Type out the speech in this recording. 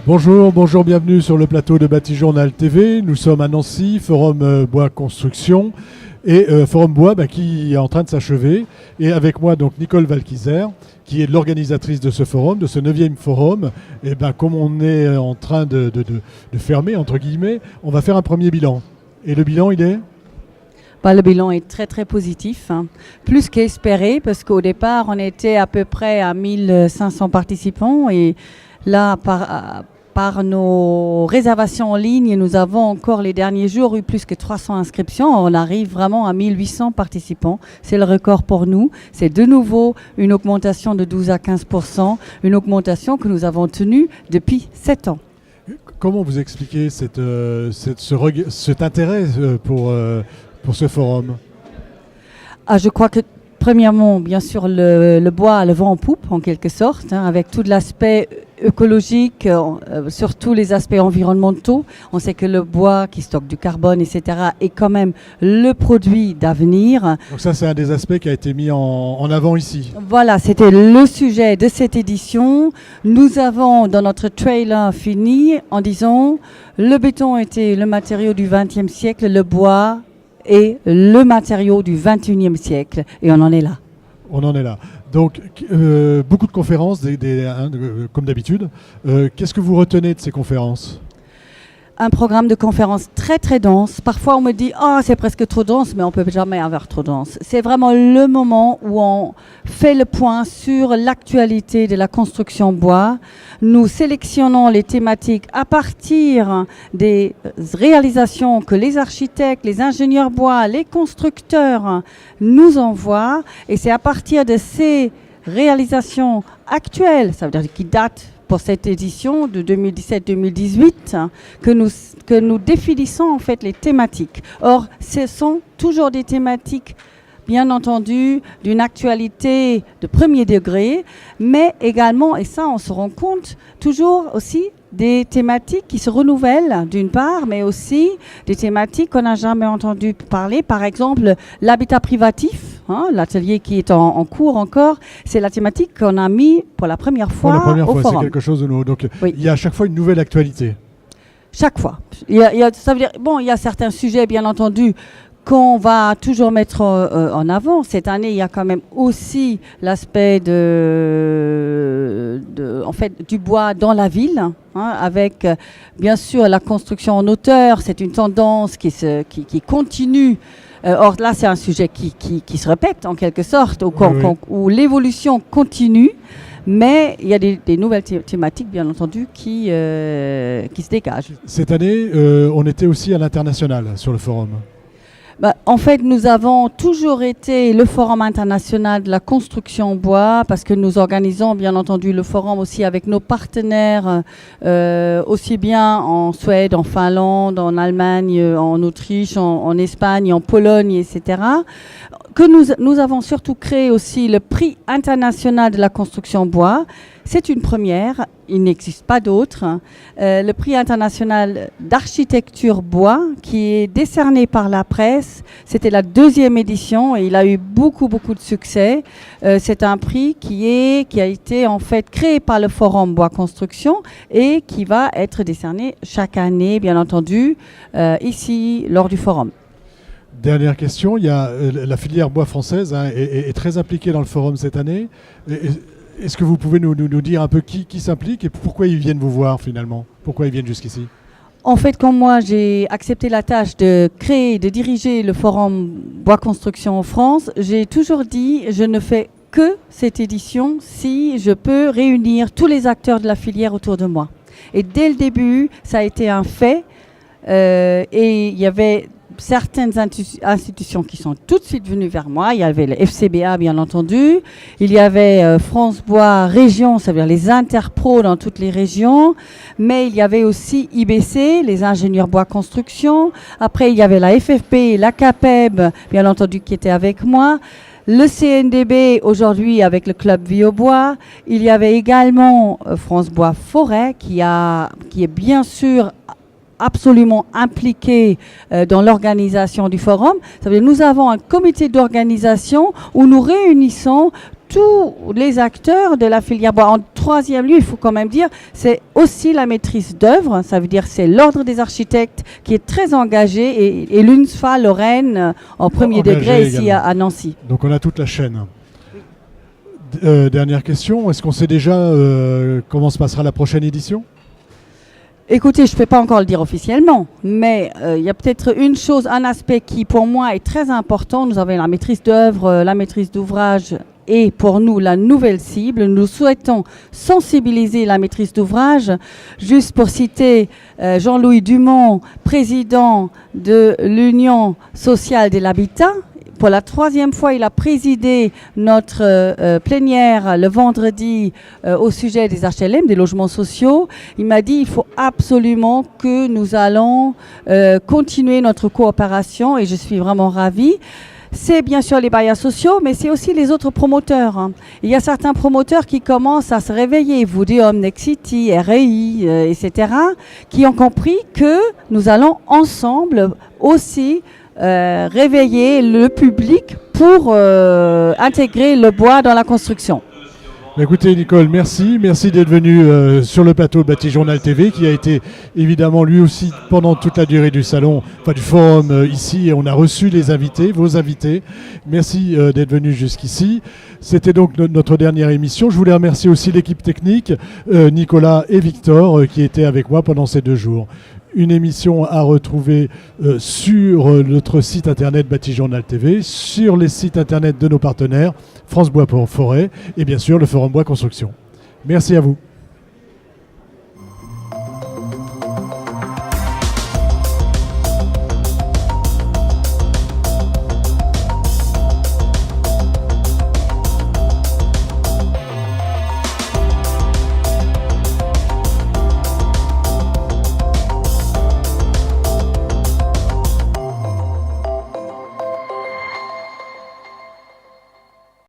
Bonjour, bonjour, bienvenue sur le plateau de Bâti-Journal TV. Nous sommes à Nancy, Forum Bois Construction et Forum Bois qui est en train de s'achever. Et avec moi donc Nicole Valquizer, qui est l'organisatrice de ce forum, de ce 9e forum. Et comme on est en train de fermer, entre guillemets, on va faire un premier bilan. Et le bilan, il est ? Le bilan est très très positif, plus qu'espéré, parce qu'au départ on était à peu près à 1500 participants et là par nos réservations en ligne, nous avons encore les derniers jours eu plus que 300 inscriptions. On arrive vraiment à 1800 participants. C'est le record pour nous. C'est de nouveau une augmentation de 12 à 15%, une augmentation que nous avons tenue depuis 7 ans. Comment vous expliquez cet intérêt pour ce forum ? Je crois que premièrement, bien sûr, le bois a le vent en poupe en quelque sorte, avec tout l'aspect écologique, surtout les aspects environnementaux. On sait que le bois qui stocke du carbone, etc., est quand même le produit d'avenir. Donc ça, c'est un des aspects qui a été mis en avant ici. Voilà, c'était le sujet de cette édition. Nous avons dans notre trailer fini en disant le béton était le matériau du XXe siècle, le bois et le matériau du XXIe siècle. Et on en est là. On en est là. Donc, beaucoup de conférences, comme d'habitude. Qu'est-ce que vous retenez de ces conférences ? Un programme de conférences très très dense. Parfois on me dit c'est presque trop dense, mais on ne peut jamais avoir trop dense. C'est vraiment le moment où on fait le point sur l'actualité de la construction bois. Nous sélectionnons les thématiques à partir des réalisations que les architectes, les ingénieurs bois, les constructeurs nous envoient. Et c'est à partir de ces réalisations actuelles, ça veut dire qui datent pour cette édition de 2017-2018, que nous définissons en fait les thématiques. Or, ce sont toujours des thématiques, bien entendu, d'une actualité de premier degré, mais également, et ça on se rend compte, toujours aussi des thématiques qui se renouvellent d'une part, mais aussi des thématiques qu'on n'a jamais entendu parler. Par exemple, l'habitat privatif, l'atelier qui est en cours encore, c'est la thématique qu'on a mis pour la première fois au forum. C'est quelque chose de nouveau. Donc, oui. Il y a à chaque fois une nouvelle actualité. Chaque fois. Ça veut dire, il y a certains sujets, bien entendu, qu'on va toujours mettre en avant. Cette année, il y a quand même aussi l'aspect du bois dans la ville, avec bien sûr la construction en hauteur. C'est une tendance qui continue. Or là, c'est un sujet qui se répète en quelque sorte, où l'évolution continue. Mais il y a des nouvelles thématiques, bien entendu, qui se dégagent. Cette année, on était aussi à l'international sur le forum. En fait, nous avons toujours été le Forum international de la construction bois parce que nous organisons bien entendu le forum aussi avec nos partenaires, aussi bien en Suède, en Finlande, en Allemagne, en Autriche, en Espagne, en Pologne, etc. Que nous avons surtout créé aussi le prix international de la construction bois. C'est une première, il n'existe pas d'autre. Le prix international d'architecture bois qui est décerné par la presse, c'était la 2e édition et il a eu beaucoup de succès. C'est un prix qui a été en fait créé par le Forum Bois Construction et qui va être décerné chaque année, bien entendu, ici lors du forum. Dernière question, il y a la filière bois française est très impliquée dans le forum cette année. Est-ce que vous pouvez nous dire un peu qui s'implique et pourquoi ils viennent vous voir finalement ? Pourquoi ils viennent jusqu'ici ? En fait, comme moi, j'ai accepté la tâche de diriger le forum Bois Construction en France, j'ai toujours dit je ne fais que cette édition si je peux réunir tous les acteurs de la filière autour de moi. Et dès le début, ça a été un fait et il y avait certaines institutions qui sont tout de suite venues vers moi. Il y avait le FCBA, bien entendu. Il y avait France Bois Région, ça veut dire les interpros dans toutes les régions. Mais il y avait aussi IBC, les ingénieurs bois construction. Après, il y avait la FFP, la CAPEB, bien entendu, qui était avec moi. Le CNDB, aujourd'hui, avec le club Vie au Bois. Il y avait également France Bois Forêt, qui est bien sûr absolument impliqués dans l'organisation du forum. Ça veut dire nous avons un comité d'organisation où nous réunissons tous les acteurs de la filière bois. En troisième lieu, il faut quand même dire, c'est aussi la maîtrise d'œuvre. Ça veut dire c'est l'ordre des architectes qui est très engagé et l'UNSFA Lorraine en premier degré ici à Nancy. Donc on a toute la chaîne. Dernière question, est-ce qu'on sait déjà comment se passera la prochaine édition ? Écoutez, je ne peux pas encore le dire officiellement, mais il y a peut-être une chose, un aspect qui pour moi est très important. Nous avons la maîtrise d'œuvre, la maîtrise d'ouvrage et pour nous la nouvelle cible. Nous souhaitons sensibiliser la maîtrise d'ouvrage. Juste pour citer Jean-Louis Dumont, président de l'Union sociale de l'habitat. Pour la troisième fois, il a présidé notre plénière le vendredi au sujet des HLM, des logements sociaux. Il m'a dit il faut absolument que nous allons continuer notre coopération et je suis vraiment ravie. C'est bien sûr les bailleurs sociaux, mais c'est aussi les autres promoteurs. Hein. Il y a certains promoteurs qui commencent à se réveiller, Voudeum, Nexity, REI, etc., qui ont compris que nous allons ensemble aussi réveiller le public pour intégrer le bois dans la construction. Écoutez Nicole, merci d'être venue sur le plateau de Batijournal TV qui a été évidemment lui aussi pendant toute la durée du salon, enfin du forum ici et on a reçu les invités, vos invités. Merci d'être venus jusqu'ici. C'était donc notre dernière émission. Je voulais remercier aussi l'équipe technique, Nicolas et Victor qui étaient avec moi pendant ces 2 jours. Une émission à retrouver sur notre site internet Batijournal TV, sur les sites internet de nos partenaires, France Bois pour Forêt et bien sûr le Forum Bois Construction. Merci à vous.